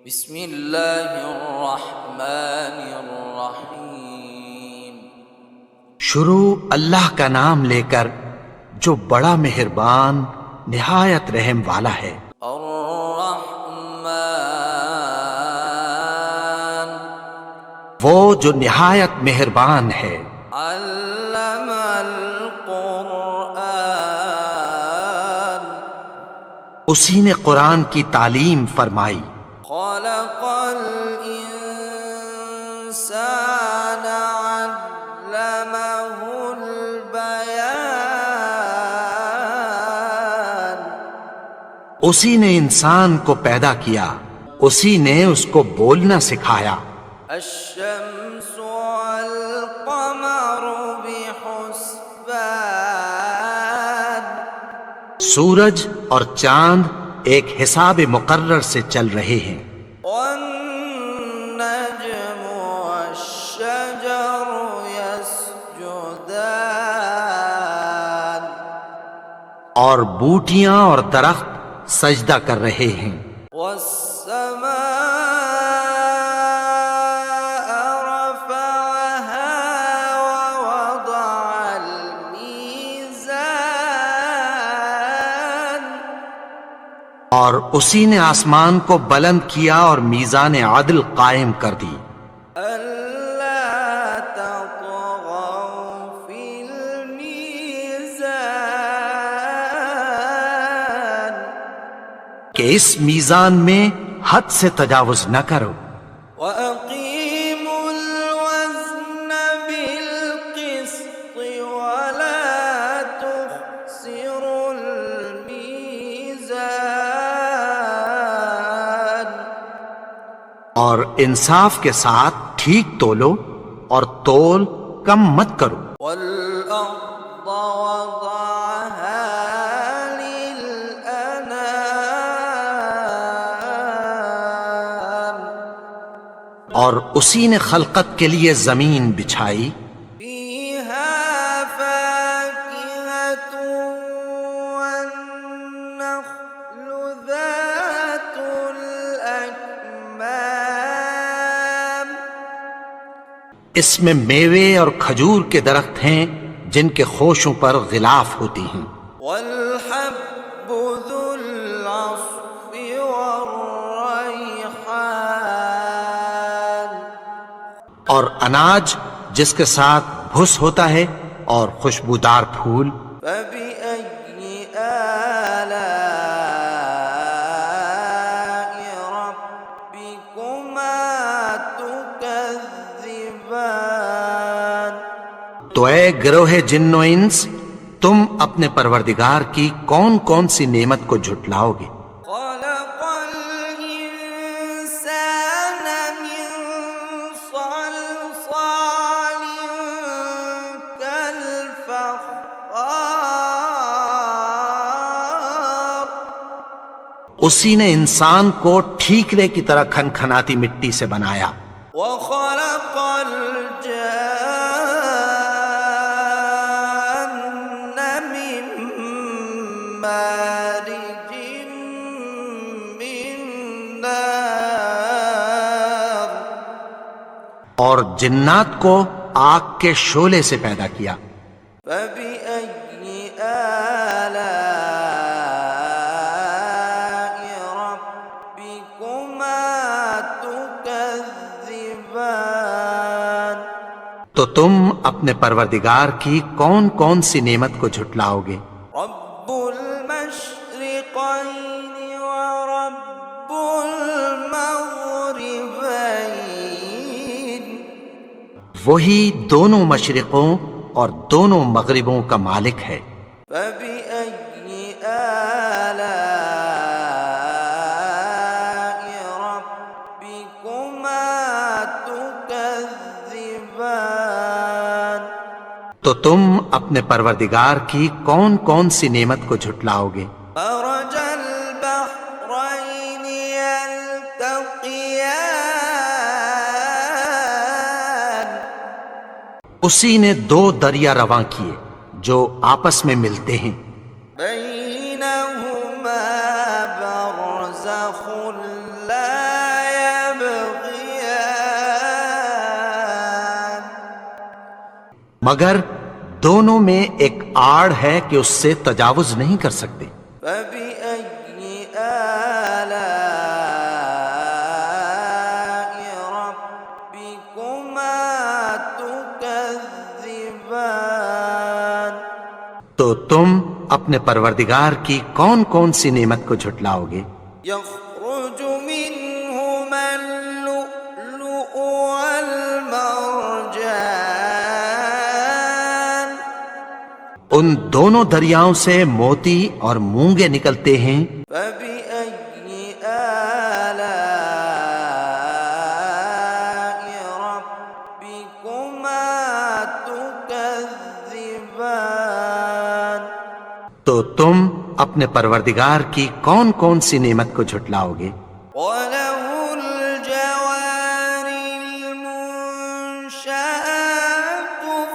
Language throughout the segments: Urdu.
بسم اللہ الرحمن الرحیم۔ شروع اللہ کا نام لے کر جو بڑا مہربان نہایت رحم والا ہے۔ الرحمن وہ جو نہایت مہربان ہے۔ علم القرآن اسی نے قرآن کی تعلیم فرمائی۔ خلق الانسان علمہ البیان اسی نے انسان کو پیدا کیا، اسی نے اس کو بولنا سکھایا۔ الشمس والقمر بحسبان سورج اور چاند ایک حساب مقرر سے چل رہے ہیں۔ والنجم والشجر يسجدان اور بوٹیاں اور درخت سجدہ کر رہے ہیں۔ والسماء رفعها ووضع الميزان اور اسی نے آسمان کو بلند کیا اور میزان عدل قائم کر دی۔ ألا تطغوا في الميزان کہ اس میزان میں حد سے تجاوز نہ کرو۔ وأقيموا الوزن بالقسط ولا تخسروا الميزان اور انصاف کے ساتھ ٹھیک تولو اور تول کم مت کرو۔ والأرض وضعها للأنام اور اسی نے خلقت کے لیے زمین بچھائی، فيها فاكهة والنخل ذات الأكمام اس میں میوے اور کھجور کے درخت ہیں جن کے خوشوں پر غلاف ہوتی ہیں، والحب ذو العصف والريحان اور اناج جس کے ساتھ بھس ہوتا ہے اور خوشبودار پھول۔ فبأي آلاء ربكما تكذبان تو اے گروہ جن و انس، تم اپنے پروردگار کی کون کون سی نعمت کو جھٹلاؤ گے؟ خلق الإنسان من صلصال كالفخار اسی نے انسان کو ٹھیکرے کی طرح کھنکھناتی مٹی سے بنایا۔ وخلق الجان من مارج من نار اور جنات کو آگ کے شعلے سے پیدا کیا۔ فبأي آلاء ربكما تكذبان تو تم اپنے پروردگار کی کون کون سی نعمت کو جھٹلاؤ گے؟ رب المشرقين ورب المغربين وہی دونوں مشرقوں اور دونوں مغربوں کا مالک ہے۔ فبأي آلاء ربكما تكذبان تو تم اپنے پروردگار کی کون کون سی نعمت کو جھٹلاؤ گے؟ مرج البحرين يلتقيان اسی نے دو دریا رواں کیے جو آپس میں ملتے ہیں، بينهما برزخ لا مگر دونوں میں ایک آڑ ہے کہ اس سے تجاوز نہیں کر سکتے۔ فبأي آلاء ربكما تكذبان؟ تو تم اپنے پروردگار کی کون کون سی نعمت کو جھٹلاؤ گے؟ يخرج منهما اللؤلؤ والمرجان ان دونوں دریاؤں سے موتی اور مونگے نکلتے ہیں۔ فبأي آلاء ربكما تكذبان؟ تو تم اپنے پروردگار کی کون کون سی نعمت کو جھٹلاؤ گے؟ وَلَهُ الْجَوَارِ الْمُنشَآتُ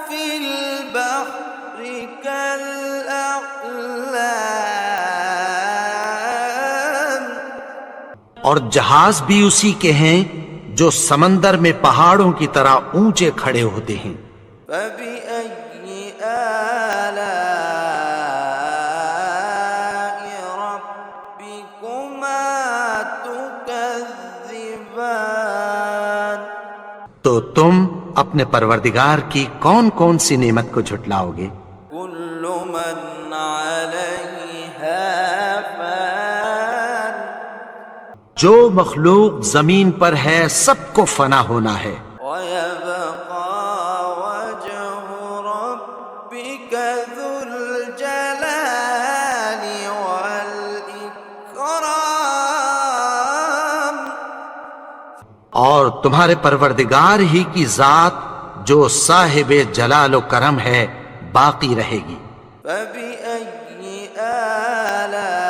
فِي الْبَحْرِ كَالْأَعْلَامِ اور جہاز بھی اسی کے ہیں جو سمندر میں پہاڑوں کی طرح اونچے کھڑے ہوتے ہیں۔ فَبِأَيِّ آلَاءِ رَبِّكُمَا تُكَذِّبَانِ؟ تو تم اپنے پروردگار کی کون کون سی نعمت کو جھٹلاؤ گے؟ كُلُّ مَنْ عَلَيْهَا فَانٍ جو مخلوق زمین پر ہے سب کو فنا ہونا ہے، وَيَبْقَى وَجْهُ رَبِّكَ ذُو الْجَلَالِ وَالْإِكْرَامِ اور تمہارے پروردگار ہی کی ذات جو صاحب جلال و کرم ہے باقی رہے گی۔ فَبِأَيِّ آلَاءِ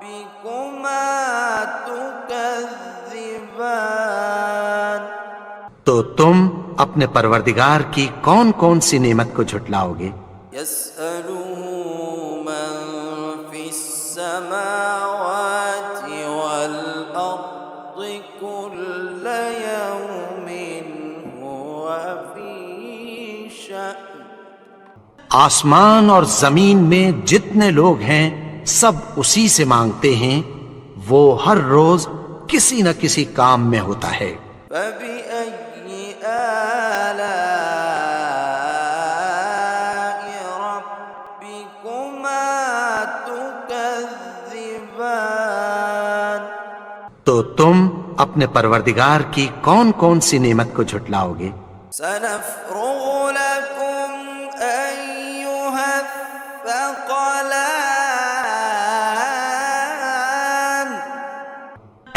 رَبِّكُمَا تُكَذِّبَانِ؟ تو تم اپنے پروردگار کی کون کون سی نعمت کو جھٹلاؤ گے؟ يَسْأَلُهُ مَن فِي السَّمَاوَاتِ وَالْأَرْضِ كُلَّ يَوْمٍ هُوَ فِي شَأْنٍ آسمان اور زمین میں جتنے لوگ ہیں سب اسی سے مانگتے ہیں، وہ ہر روز کسی نہ کسی کام میں ہوتا ہے۔ فَبِأَيِّ آلَاءِ رَبِّكُمَا تُكَذِّبَانِ؟ تو تم اپنے پروردگار کی کون کون سی نعمت کو جھٹلاؤ گے؟ سَنَفْرُغُ لَكُمْ أَيُّهَ الثَّقَلَانِ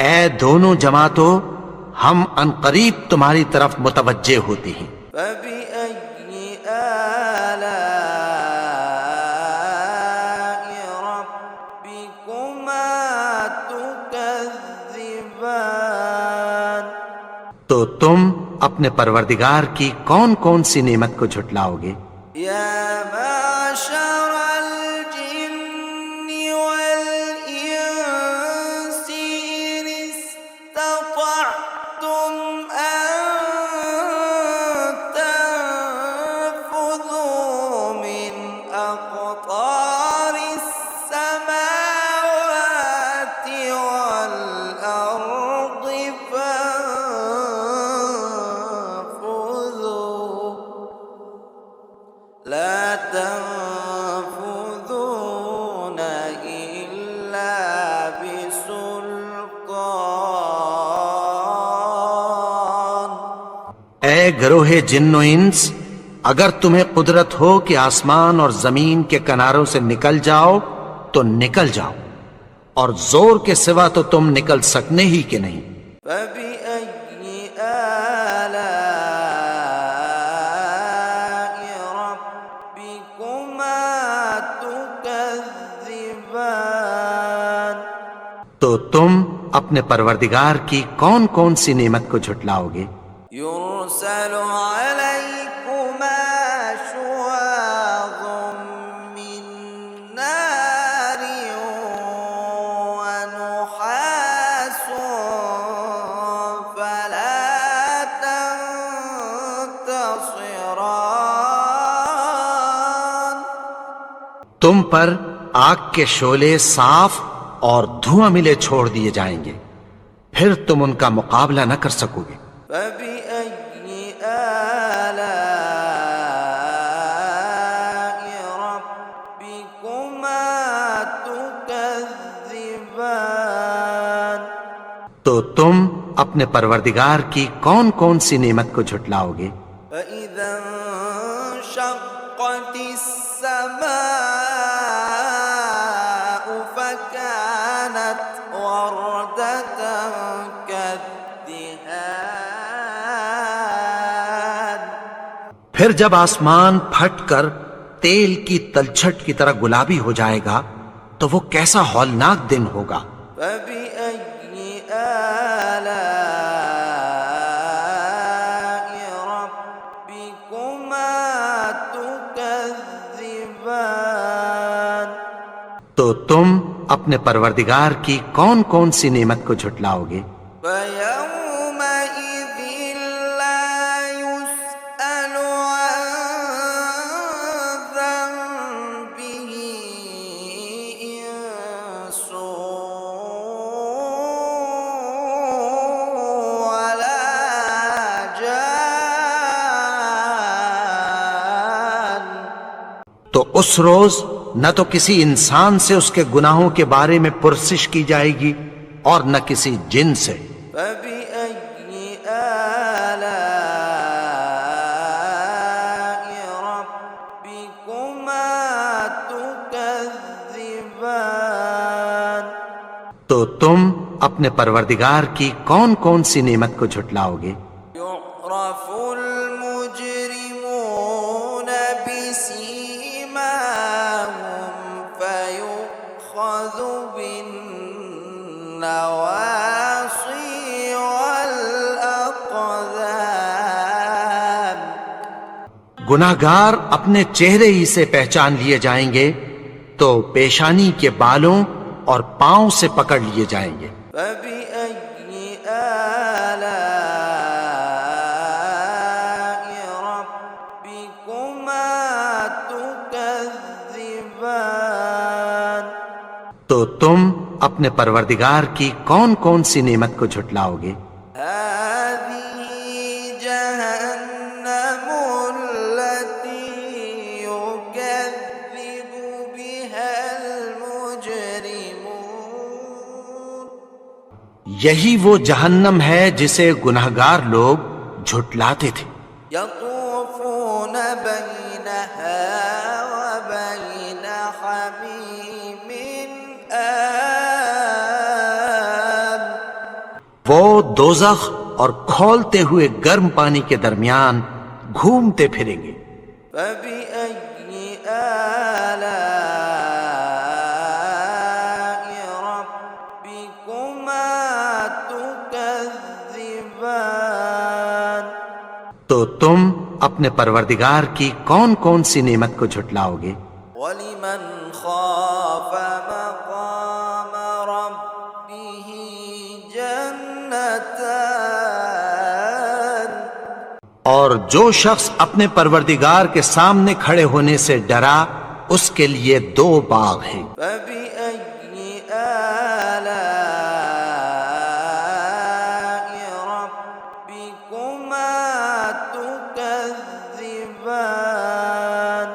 اے دونوں جماعتوں، ہم عنقریب تمہاری طرف متوجہ ہوتے ہیں۔ فَبِأَيِّ آلَاءِ رَبِّكُمَا تُكَذِّبَانِ؟ تو تم اپنے پروردگار کی کون کون سی نعمت کو جھٹلاؤ گے؟ يَا مَعْشَرَ الْجِنِّ وَالْإِنسِ إِنِ اسْتَطَعْتُمْ أَن تَنفُذُوا مِنْ أَقْطَارِ السَّمَاوَاتِ وَالْأَرْضِ فَانفُذُوا لَا تَنفُذُونَ إِلَّا بِسُلْطَانٍ اے گروہ جن و انس، اگر تمہیں قدرت ہو کہ آسمان اور زمین کے کناروں سے نکل جاؤ تو نکل جاؤ، اور زور کے سوا تو تم نکل سکنے ہی کہ نہیں۔ فَبِأَيِّ آلَاءِ رَبِّكُمَا تُكَذِّبَانِ؟ تو تم اپنے پروردگار کی کون کون سی نعمت کو جھٹلاؤ گے؟ يُرْسَلُ عَلَيْكُمَا شُوَاظٌ مِّن نَّارٍ وَنُحَاسٌ فَلَا تم پر آگ کے شعلے صاف اور دھواں ملے چھوڑ دیے جائیں گے، پھر تم ان کا مقابلہ نہ کر سکو گے۔ فبأي آلاء ربكما تكذبان؟ تو تم اپنے پروردگار کی کون کون سی نعمت کو جھٹلاؤ گے؟ فإذا انشقت السماء فكانت وردة كالدهان۔ پھر جب آسمان پھٹ کر تیل کی تلچھٹ کی طرح گلابی ہو جائے گا تو وہ کیسا ہولناک دن ہوگا۔ فبأي آلاء ربكما تكذبان؟ تو تم اپنے پروردگار کی کون کون سی نعمت کو جھٹلاؤ گے؟ فيومئذ لا يسأل عن ذنبه إنس ولا جان۔ تو اس روز نہ تو کسی انسان سے اس کے گناہوں کے بارے میں پرسش کی جائے گی اور نہ کسی جن سے۔ فبأي آلاء ربكما تكذبان؟ تو تم اپنے پروردگار کی کون کون سی نعمت کو جھٹلاؤ گے؟ يعرف المجرمون بسيماهم فيؤخذ بالنواصي والأقدام۔ گناہگار اپنے چہرے ہی سے پہچان لیے جائیں گے تو پیشانی کے بالوں اور پاؤں سے پکڑ لیے جائیں گے۔ فبأي آلاء ربكما تكذبان؟ تو تم اپنے پروردگار کی کون کون سی نعمت کو جھٹلاؤ گے؟ هذه جهنم التي يكذب بها المجرمون۔ یہی وہ جہنم ہے جسے گناہگار لوگ جھٹلاتے تھے۔ يطوفون بينها وبين حميم آن۔ وہ دوزخ اور کھولتے ہوئے گرم پانی کے درمیان گھومتے پھریں گے۔ فبأي آلاء ربكما تكذبان؟ تو تم اپنے پروردگار کی کون کون سی نعمت کو جھٹلاؤ گے؟ ولمن خاف مقام ربه جنتان۔ اور جو شخص اپنے پروردگار کے سامنے کھڑے ہونے سے ڈرا اس کے لیے دو باغ ہیں۔ فبأي آلاء ربكما تكذبان؟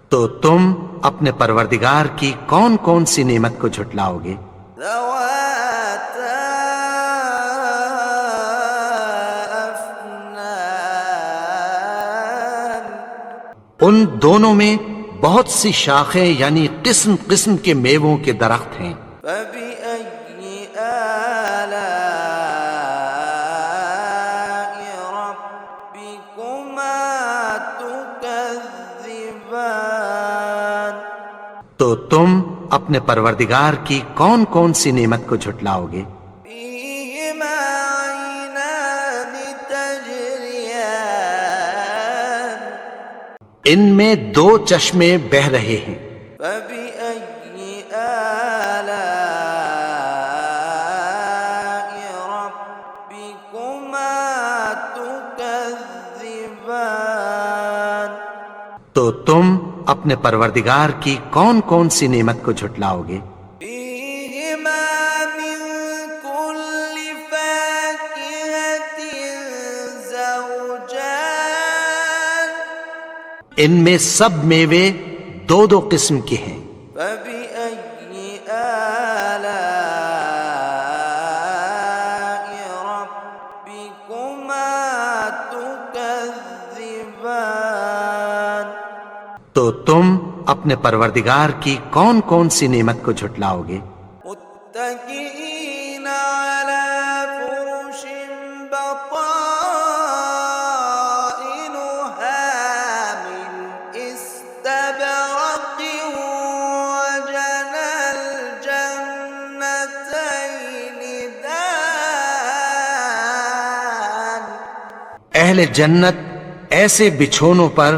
تو تم اپنے پروردگار کی کون کون سی نعمت کو جھٹلاؤ گے؟ ذواتا أفنان۔ ان دونوں میں بہت سی شاخیں یعنی قسم قسم کے میووں کے درخت ہیں۔ فبأي آلاء ربكما تكذبان؟ تو تم اپنے پروردگار کی کون کون سی نعمت کو جھٹلاؤ گے؟ فيهما عينان تجريان۔ ان میں دو چشمے بہہ رہے ہیں۔ فبأي آلاء ربكما تكذبان؟ تو تم اپنے پروردگار کی کون کون سی نعمت کو جھٹلاؤ گے؟ فيهما من كل فاكهة زوجان ان میں سب میوے دو دو قسم کے ہیں۔ فبأي آلاء ربكما تكذبان تو تم اپنے پروردگار کی کون کون سی نعمت کو جھٹلاؤ گے؟ متكئين على فرش بطائنها من استبرق وجنى الجنتين دان اہل جنت ایسے بچھونوں پر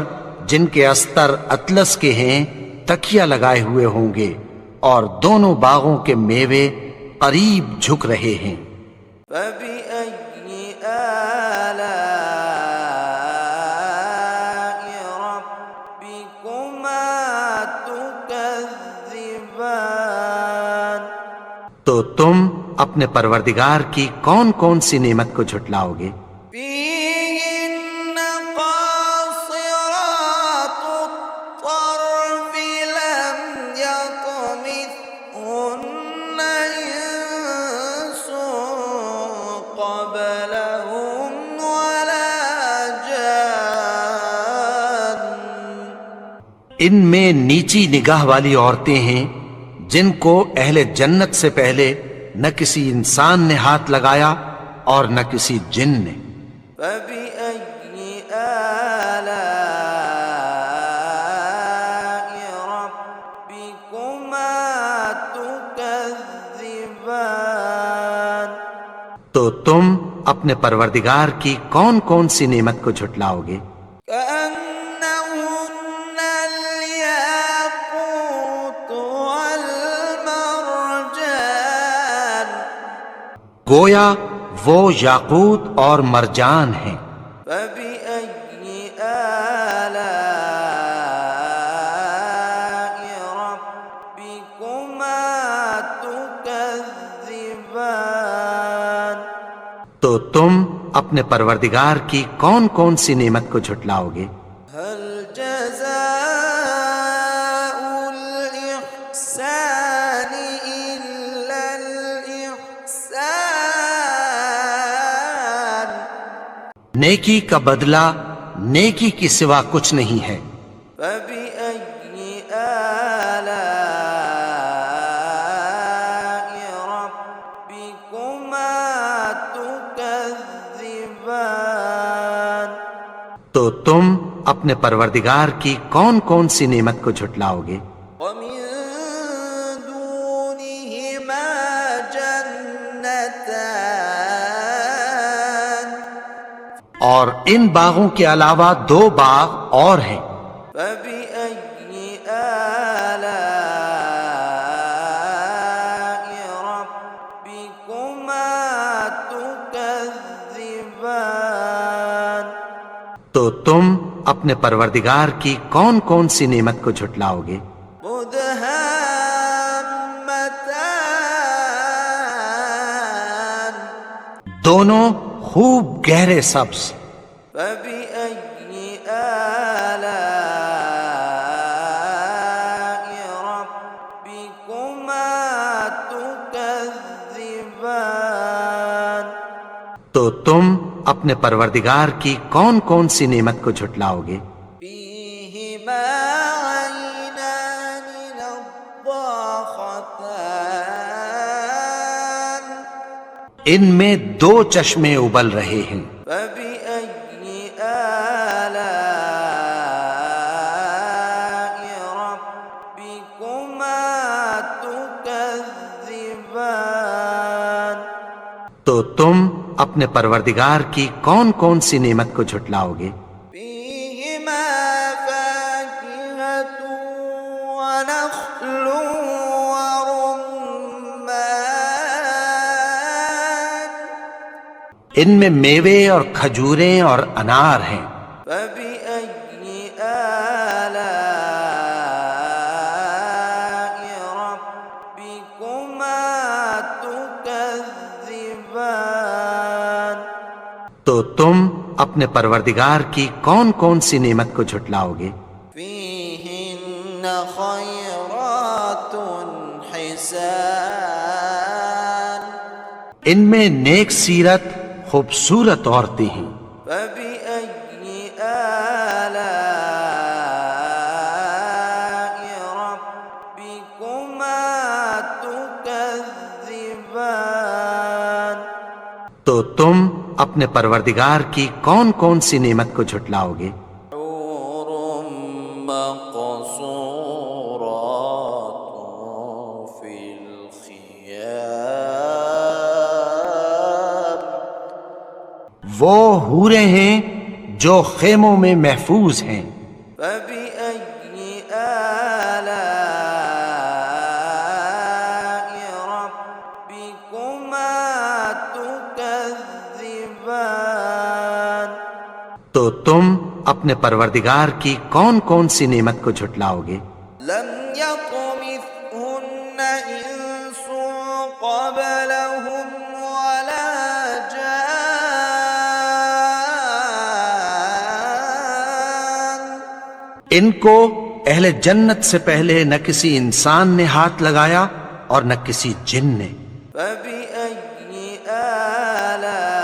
جن کے استر اطلس کے ہیں تکیہ لگائے ہوئے ہوں گے، اور دونوں باغوں کے میوے قریب جھک رہے ہیں۔ فبأي آلاء ربكما تكذبان تو تم اپنے پروردگار کی کون کون سی نعمت کو جھٹلاؤ گے؟ فيهن قاصرات الطرف لم يطمثهن إنس قبلهم ولا جان ان میں نیچی نگاہ والی عورتیں ہیں جن کو اہل جنت سے پہلے نہ کسی انسان نے ہاتھ لگایا اور نہ کسی جن نے۔ فبأي آلاء ربكما تكذبان تو تم اپنے پروردگار کی کون کون سی نعمت کو جھٹلاؤ گے؟ كأنهن الياقوت والمرجان گویا وہ یاقوت اور مرجان ہیں۔ فبأي آلاء ربكما تكذبان تو تم اپنے پروردگار کی کون کون سی نعمت کو جھٹلاؤ گے؟ هل جزاء الإحسان إلا الإحسان نیکی کا بدلہ نیکی کی سوا کچھ نہیں ہے۔ فبأي آلاء ربكما تكذبان تو تم اپنے پروردگار کی کون کون سی نعمت کو جھٹلاؤ گے؟ ومن دونهما جنتان اور ان باغوں کے علاوہ دو باغ اور ہیں۔ فبأي آلاء ربكما تكذبان تو تم اپنے پروردگار کی کون کون سی نعمت کو جھٹلاؤ گے؟ مدهامتان دونوں خوب گہرے سبز۔ فبأي آلاء ربكما تكذبان تو تم اپنے پروردگار کی کون کون سی نعمت کو جھٹلاؤ گے؟ فيهما عينان نضاختان ان میں دو چشمے ابل رہے ہیں۔ فبأي آلاء ربكما تكذبان تو تم اپنے پروردگار کی کون کون سی نعمت کو جھٹلاؤ گے؟ فيهما فاكهة ونخل ورمان ان میں میوے اور کھجوریں اور انار ہیں۔ فبأي آلاء تو تم اپنے پروردگار کی کون کون سی نعمت کو جھٹلاؤ گے؟ فيهن خيرات حسان ان میں نیک سیرت خوبصورت عورتیں ہیں۔ فبأي آلاء ربكما تكذبان تو تم اپنے پروردگار کی کون کون سی نعمت کو جھٹلاؤ گے؟ حور مقصورات في الخيام وہ حوریں ہیں جو خیموں میں محفوظ ہیں۔ فبأي آلاء ربكما تكذبان تو تم اپنے پروردگار کی کون کون سی نعمت کو جھٹلاؤ گے؟ لم يطمثهن إنس قبلهم ولا جان ان کو اہل جنت سے پہلے نہ کسی انسان نے ہاتھ لگایا اور نہ کسی جن نے۔ فبأي آلاء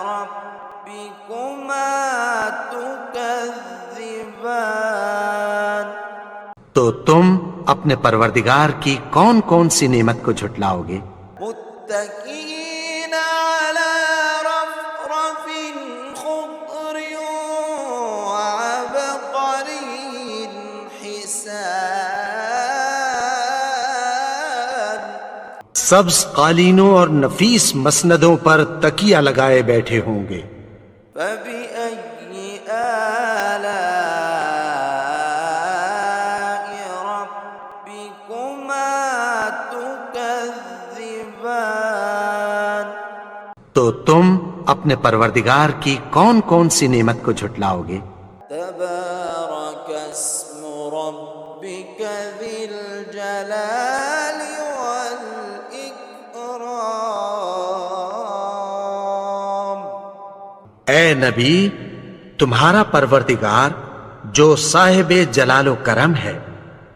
ربكما تكذبان تو تم اپنے پروردگار کی کون کون سی نعمت کو جھٹلاؤ گے؟ متكئين على رفرف خضر وعبقري حسان سبز قالینوں اور نفیس مسندوں پر تکیہ لگائے بیٹھے ہوں گے۔ فبأي آلاء ربكما تكذبان تو تم اپنے پروردگار کی کون کون سی نعمت کو جھٹلاؤ گے؟ تبارك اسم ربك ذي الجلال والإكرام اے نبی، تمہارا پروردگار جو صاحب جلال و کرم ہے،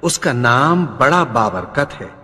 اس کا نام بڑا بابرکت ہے۔